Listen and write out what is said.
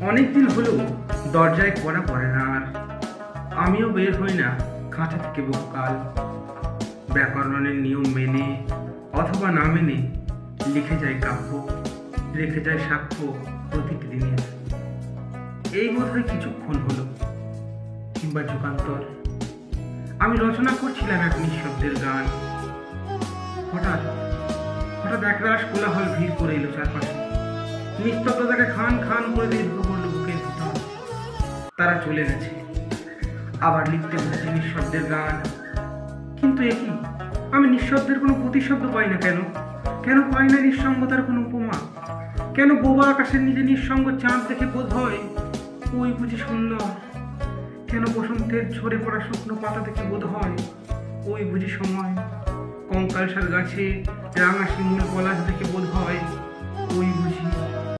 অনেকদিন হলো দরজায় কড়া পড়ে না আর। আমিও বের হই না খাঁচা থেকে বহুকাল। ব্যাকরণের নিয়ম মেনে অথবা না মেনে লিখে যায় কাব্য, রেখে যায় সাক্ষ্য প্রতিটি দিনের। এই বোধহয় কিছুক্ষণ হলো, কিংবা যুগান্তর। আমি রচনা করছিলাম এক নিঃশব্দের গান। হঠাৎ হঠাৎ একরাশ কোলাহল ভিড় করে এলো চারপাশে। নিস্তব্ধতাকে খান খান করে দিয়ে ঢুকে পড়লো বুকের ভিতর। তারা চলে গেছে, আবার লিখতে বসেছে নিঃশব্দের গান। কিন্তু একই, আমি নিঃশব্দের কোনো প্রতিশব্দ পাই না কেন? কেন পাই না নিঃসঙ্গতার কোনো উপমা? কেন বোবা আকাশের নিচে নিঃসঙ্গ চাঁদ দেখে বোধ হয় ওই বুঝি সুন্দর? কেন বসন্তের ঝরে পড়া শুকনো পাতা দেখে বোধ হয় ওই বুঝি সময়? কঙ্কালসার গাছে রাঙা শিমুল পলাশ দেখে বোধ হয় ওই বুঝি